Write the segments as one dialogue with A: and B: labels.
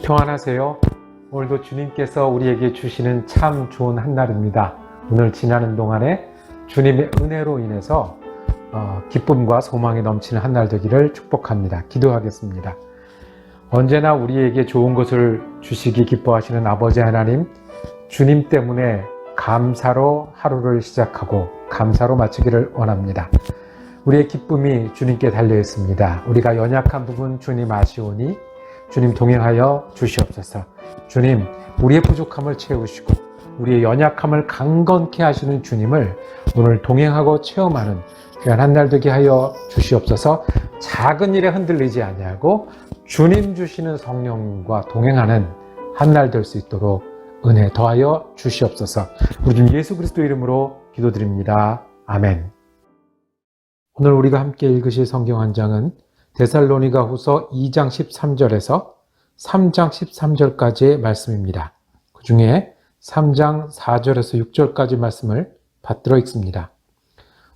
A: 평안하세요. 오늘도 주님께서 우리에게 주시는 참 좋은 한날입니다. 오늘 지나는 동안에 주님의 은혜로 인해서 기쁨과 소망이 넘치는 한날 되기를 축복합니다. 기도하겠습니다. 언제나 우리에게 좋은 것을 주시기 기뻐하시는 아버지 하나님, 주님 때문에 감사로 하루를 시작하고 감사로 마치기를 원합니다. 우리의 기쁨이 주님께 달려 있습니다. 우리가 연약한 부분 주님 아시오니 주님 동행하여 주시옵소서. 주님, 우리의 부족함을 채우시고 우리의 연약함을 강건케 하시는 주님을 오늘 동행하고 체험하는 귀한 한날 되게 하여 주시옵소서. 작은 일에 흔들리지 아니하고 주님 주시는 성령과 동행하는 한날 될 수 있도록 은혜 더하여 주시옵소서. 우리 주 예수 그리스도 이름으로 기도드립니다. 아멘. 오늘 우리가 함께 읽으실 성경 한 장은 데살로니가 후서 2장 13절에서 3장 13절까지의 말씀입니다. 그 중에 3장 4절에서 6절까지 말씀을 받들어 읽습니다.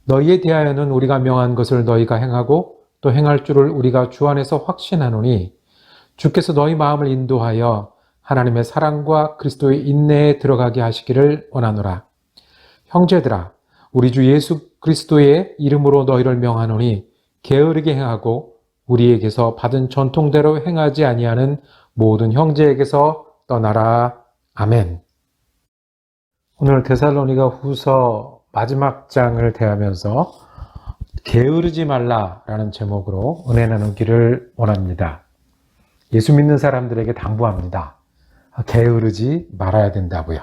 A: 너희에 대하여는 우리가 명한 것을 너희가 행하고 또 행할 줄을 우리가 주 안에서 확신하노니 주께서 너희 마음을 인도하여 하나님의 사랑과 그리스도의 인내에 들어가게 하시기를 원하노라. 형제들아, 우리 주 예수 그리스도의 이름으로 너희를 명하노니 게으르게 행하고 우리에게서 받은 전통대로 행하지 아니하는 모든 형제에게서 떠나라. 아멘. 오늘 데살로니가 후서 마지막 장을 대하면서 게으르지 말라라는 제목으로 은혜 나누기를 원합니다. 예수 믿는 사람들에게 당부합니다. 게으르지 말아야 된다고요.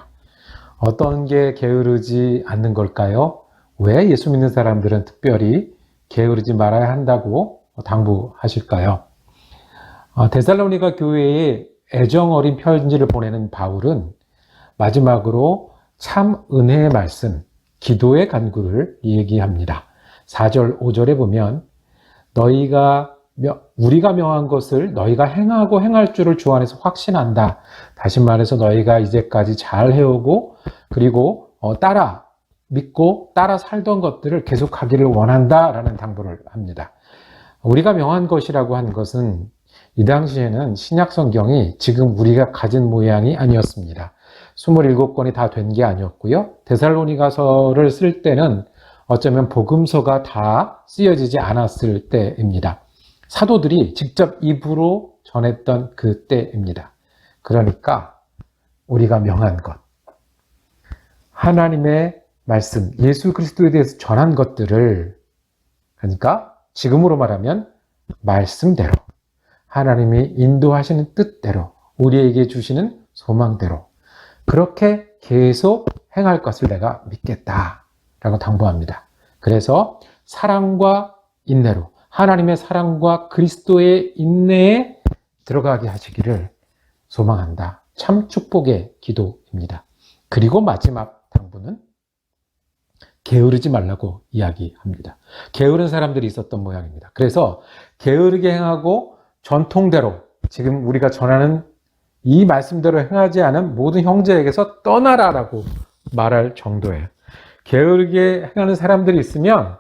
A: 어떤 게 게으르지 않는 걸까요? 왜 예수 믿는 사람들은 특별히 게으르지 말아야 한다고 당부하실까요? 데살로니가 교회에 애정 어린 편지를 보내는 바울은 마지막으로 참 은혜의 말씀, 기도의 간구를 얘기합니다. 4절, 5절에 보면 우리가 명한 것을 너희가 행하고 행할 줄을 주 안에서 확신한다. 다시 말해서 너희가 이제까지 잘 해오고 그리고 믿고 따라 살던 것들을 계속하기를 원한다라는 당부를 합니다. 우리가 명한 것이라고 한 것은 이 당시에는 신약 성경이 지금 우리가 가진 모양이 아니었습니다. 27권이 다 된 게 아니었고요. 데살로니가서를 쓸 때는 어쩌면 복음서가 다 쓰여지지 않았을 때입니다. 사도들이 직접 입으로 전했던 그 때입니다. 그러니까 우리가 명한 것, 하나님의 말씀, 예수 그리스도에 대해서 전한 것들을, 그러니까 지금으로 말하면 말씀대로, 하나님이 인도하시는 뜻대로, 우리에게 주시는 소망대로 그렇게 계속 행할 것을 내가 믿겠다라고 당부합니다. 그래서 사랑과 인내로, 하나님의 사랑과 그리스도의 인내에 들어가게 하시기를 소망한다. 참 축복의 기도입니다. 그리고 마지막 당부는 게으르지 말라고 이야기합니다. 게으른 사람들이 있었던 모양입니다. 그래서 게으르게 행하고 전통대로 지금 우리가 전하는 이 말씀대로 행하지 않은 모든 형제에게서 떠나라라고 말할 정도예요. 게으르게 행하는 사람들이 있으면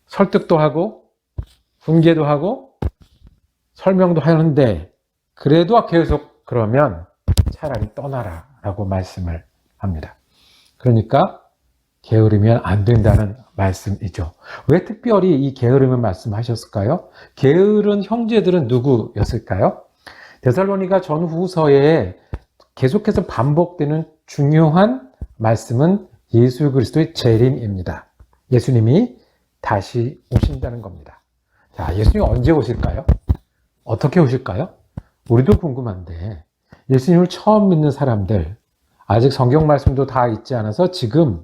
A: 설득도 하고 훈계도 하고 설명도 하는데 그래도 계속 그러면 차라리 떠나라라고 말씀을 합니다. 그러니까 게으르면 안 된다는 말씀이죠. 왜 특별히 이 게으름을 말씀하셨을까요? 게으른 형제들은 누구였을까요? 데살로니가 전후서에 계속해서 반복되는 중요한 말씀은 예수 그리스도의 재림입니다. 예수님이 다시 오신다는 겁니다. 자, 예수님이 언제 오실까요? 어떻게 오실까요? 우리도 궁금한데 예수님을 처음 믿는 사람들, 아직 성경 말씀도 다 있지 않아서 지금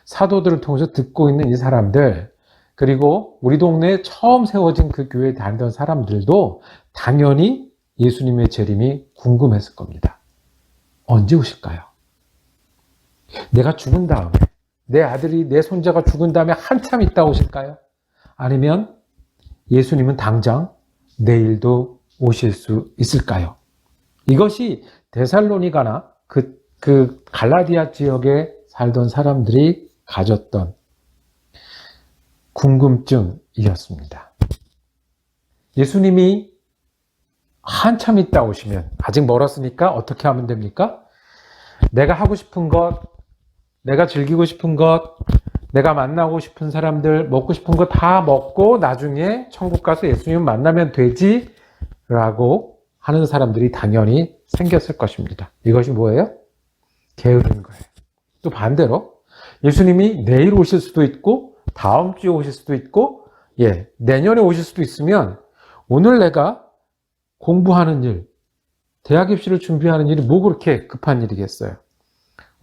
A: 사도들을 통해서 듣고 있는 이 사람들, 그리고 우리 동네에 처음 세워진 그 교회에 다니던 사람들도 당연히 예수님의 재림이 궁금했을 겁니다. 언제 오실까요? 내가 죽은 다음에, 내 아들이, 내 손자가 죽은 다음에 한참 있다 오실까요? 아니면 예수님은 당장 내일도 오실 수 있을까요? 이것이 데살로니가나 그 갈라디아 지역에 살던 사람들이 가졌던 궁금증이었습니다. 예수님이 한참 있다 오시면, 아직 멀었으니까 어떻게 하면 됩니까? 내가 하고 싶은 것, 내가 즐기고 싶은 것, 내가 만나고 싶은 사람들, 먹고 싶은 거 다 먹고 나중에 천국 가서 예수님 만나면 되지 라고 하는 사람들이 당연히 생겼을 것입니다. 이것이 뭐예요? 게으른 거예요. 또 반대로 예수님이 내일 오실 수도 있고 다음 주에 오실 수도 있고 내년에 오실 수도 있으면 오늘 내가 공부하는 일, 대학 입시를 준비하는 일이 뭐 그렇게 급한 일이겠어요?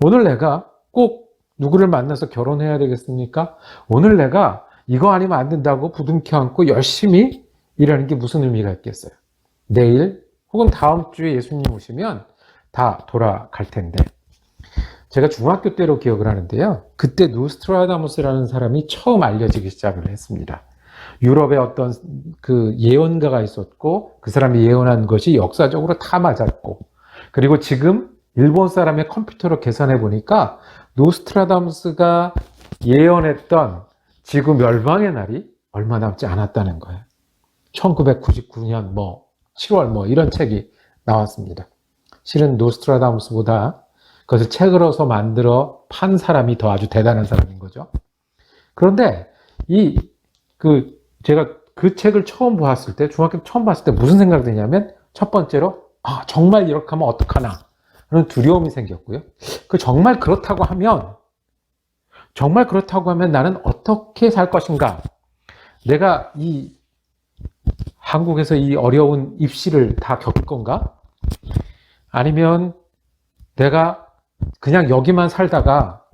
A: 오늘 내가 꼭 누구를 만나서 결혼해야 되겠습니까? 오늘 내가 이거 아니면 안 된다고 부둥켜 안고 열심히 일하는 게 무슨 의미가 있겠어요? 내일 혹은 다음 주에 예수님 오시면 다 돌아갈 텐데. 제가 중학교 때로 기억을 하는데요. 그때 노스트라다무스라는 사람이 처음 알려지기 시작을 했습니다. 유럽에 어떤 그 예언가가 있었고 그 사람이 예언한 것이 역사적으로 다 맞았고, 그리고 지금 일본 사람의 컴퓨터로 계산해 보니까 노스트라다무스가 예언했던 지구 멸망의 날이 얼마 남지 않았다는 거예요. 1999년 7월 이런 책이 나왔습니다. 실은 노스트라다무스보다 그것을 책으로서 만들어 판 사람이 더 아주 대단한 사람인 거죠. 그런데 제가 그 책을 처음 보았을 때, 중학교 때 처음 봤을 때 무슨 생각이 드냐면, 첫 번째로 정말 이렇게 하면 어떡하나 하는 두려움이 생겼고요. 정말 그렇다고 하면 나는 어떻게 살 것인가? 내가 이 한국에서 이 어려운 입시를 다 겪을 건가? 아니면 내가 그냥 여기만 살다가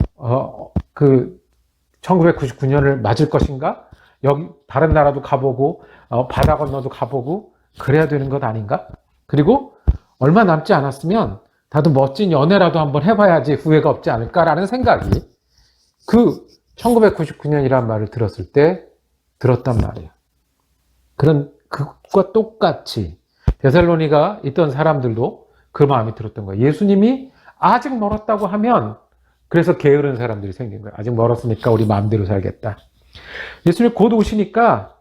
A: 1999년을 맞을 것인가? 여기 다른 나라도 가보고 바다 건너도 가보고 그래야 되는 것 아닌가? 그리고 얼마 남지 않았으면 나도 멋진 연애라도 한번 해봐야지 후회가 없지 않을까라는 생각이 1999년이라는 말을 들었을 때 들었단 말이에요. 그것과 똑같이 데살로니가 있던 사람들도 그 마음이 들었던 거예요. 예수님이 아직 멀었다고 하면, 그래서 게으른 사람들이 생긴 거예요. 아직 멀었으니까 우리 마음대로 살겠다. 예수님 곧 오시니까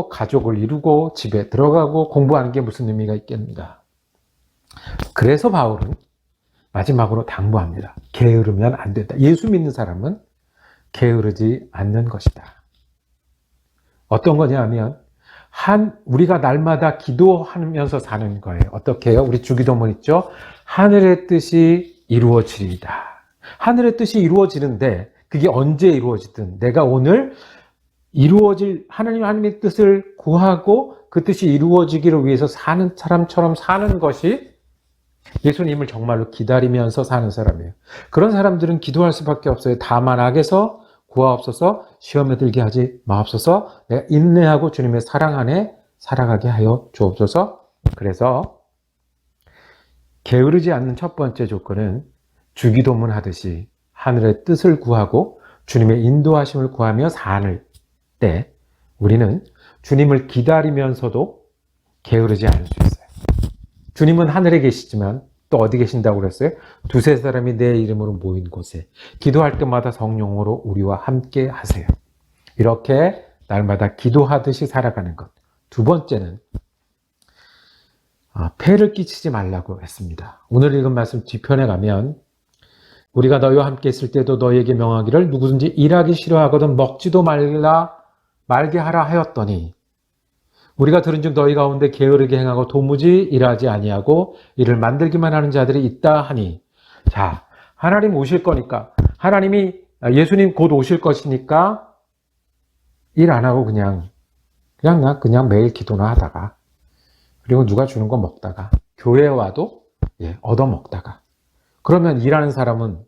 A: 가족을 이루고 집에 들어가고 공부하는 게 무슨 의미가 있겠는가. 그래서 바울은 마지막으로 당부합니다. 게으르면 안 된다. 예수 믿는 사람은 게으르지 않는 것이다. 어떤 거냐 하면 우리가 날마다 기도하면서 사는 거예요. 어떻게 해요? 우리 주기도문 있죠? 하늘의 뜻이 이루어지리이다. 하늘의 뜻이 이루어지는데 그게 언제 이루어지든 내가 오늘 이루어질 하나님의 뜻을 구하고 그 뜻이 이루어지기를 위해서 사는 사람처럼 사는 것이 예수님을 정말로 기다리면서 사는 사람이에요. 그런 사람들은 기도할 수밖에 없어요. 다만 악에서 구하옵소서, 시험에 들게 하지 마옵소서, 내가 인내하고 주님의 사랑 안에 살아가게 하여 주옵소서. 그래서 게으르지 않는 첫 번째 조건은 주기도문 하듯이 하늘의 뜻을 구하고 주님의 인도하심을 구하며 사는 때 우리는 주님을 기다리면서도 게으르지 않을 수 있어요. 주님은 하늘에 계시지만 또 어디 계신다고 그랬어요? 두세 사람이 내 이름으로 모인 곳에 기도할 때마다 성령으로 우리와 함께 하세요. 이렇게 날마다 기도하듯이 살아가는 것. 두 번째는 폐를 끼치지 말라고 했습니다. 오늘 읽은 말씀 뒤편에 가면 우리가 너희와 함께 있을 때도 너희에게 명하기를 누구든지 일하기 싫어하거든 먹지도 말게 하라 하였더니 우리가 들은즉 너희 가운데 게으르게 행하고 도무지 일하지 아니하고 이를 만들기만 하는 자들이 있다 하니. 자, 하나님 오실 거니까, 예수님 곧 오실 것이니까 일 안 하고 그냥 매일 기도나 하다가, 그리고 누가 주는 거 먹다가, 교회 와도 얻어 먹다가, 그러면 일하는 사람은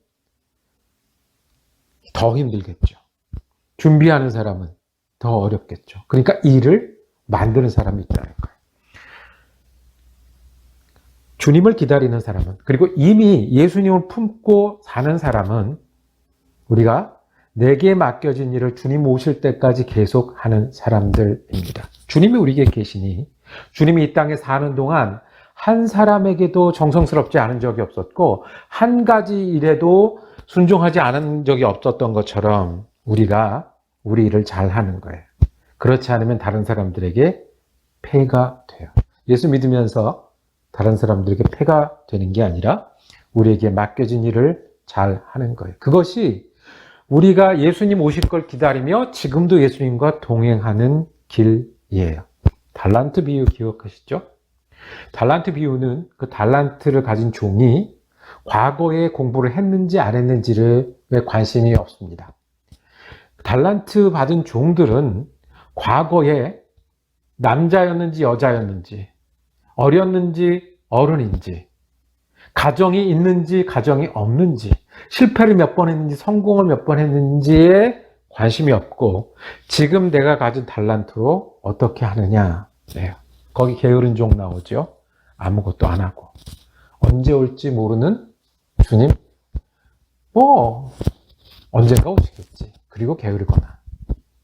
A: 더 힘들겠죠. 준비하는 사람은 더 어렵겠죠. 그러니까 일을 만드는 사람이 있다는 거예요. 주님을 기다리는 사람은, 그리고 이미 예수님을 품고 사는 사람은 우리가 내게 맡겨진 일을 주님 오실 때까지 계속 하는 사람들입니다. 주님이 우리에게 계시니 주님이 이 땅에 사는 동안 한 사람에게도 정성스럽지 않은 적이 없었고 한 가지 일에도 순종하지 않은 적이 없었던 것처럼 우리가 우리 일을 잘 하는 거예요. 그렇지 않으면 다른 사람들에게 폐가 돼요. 예수 믿으면서 다른 사람들에게 폐가 되는 게 아니라 우리에게 맡겨진 일을 잘 하는 거예요. 그것이 우리가 예수님 오실 걸 기다리며 지금도 예수님과 동행하는 길이에요. 달란트 비유 기억하시죠? 달란트 비유는 그 달란트를 가진 종이 과거에 공부를 했는지 안 했는지에 관심이 없습니다. 달란트 받은 종들은 과거에 남자였는지 여자였는지, 어렸는지 어른인지, 가정이 있는지 가정이 없는지, 실패를 몇 번 했는지 성공을 몇 번 했는지에 관심이 없고 지금 내가 가진 달란트로 어떻게 하느냐. 네. 거기 게으른 종 나오죠. 아무것도 안 하고 언제 올지 모르는 주님 언젠가 오시겠지. 그리고 게으르거나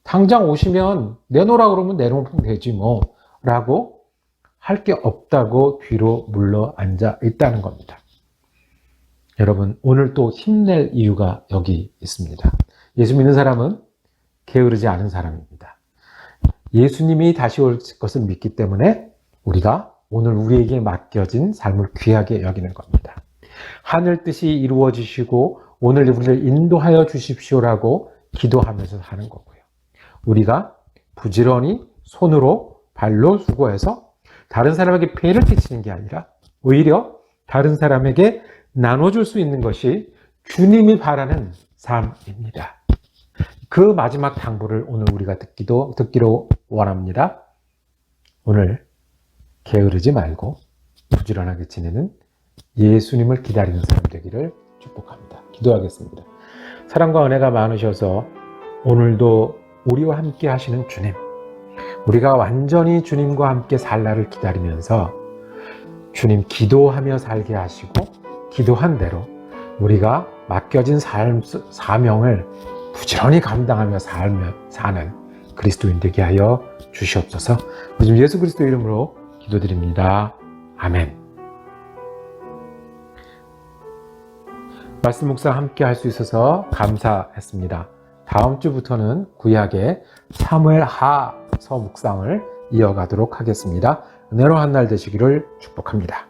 A: 당장 오시면 내놓으라 그러면 내놓으면 되지 뭐 라고 할 게 없다고 뒤로 물러 앉아 있다는 겁니다. 여러분, 오늘 또 힘낼 이유가 여기 있습니다. 예수 믿는 사람은 게으르지 않은 사람입니다. 예수님이 다시 올 것을 믿기 때문에 우리가 오늘 우리에게 맡겨진 삶을 귀하게 여기는 겁니다. 하늘 뜻이 이루어지시고 오늘 우리를 인도하여 주십시오라고 기도하면서 사는 거고요. 우리가 부지런히 손으로 발로 수고해서 다른 사람에게 폐를 끼치는 게 아니라 오히려 다른 사람에게 나눠줄 수 있는 것이 주님이 바라는 삶입니다. 그 마지막 당부를 오늘 우리가 듣기로 원합니다. 오늘 게으르지 말고 부지런하게 지내는 예수님을 기다리는 사람 되기를 축복합니다. 기도하겠습니다. 사랑과 은혜가 많으셔서 오늘도 우리와 함께 하시는 주님, 우리가 완전히 주님과 함께 살 날을 기다리면서 주님 기도하며 살게 하시고 기도한 대로 우리가 맡겨진 사명을 부지런히 감당하며 사는 그리스도인 되게 하여 주시옵소서. 요즘 예수 그리스도 이름으로 기도드립니다. 아멘. 말씀 묵상 함께 할 수 있어서 감사했습니다. 다음 주부터는 구약의 사무엘 하서 묵상을 이어가도록 하겠습니다. 은혜로운 한 날 되시기를 축복합니다.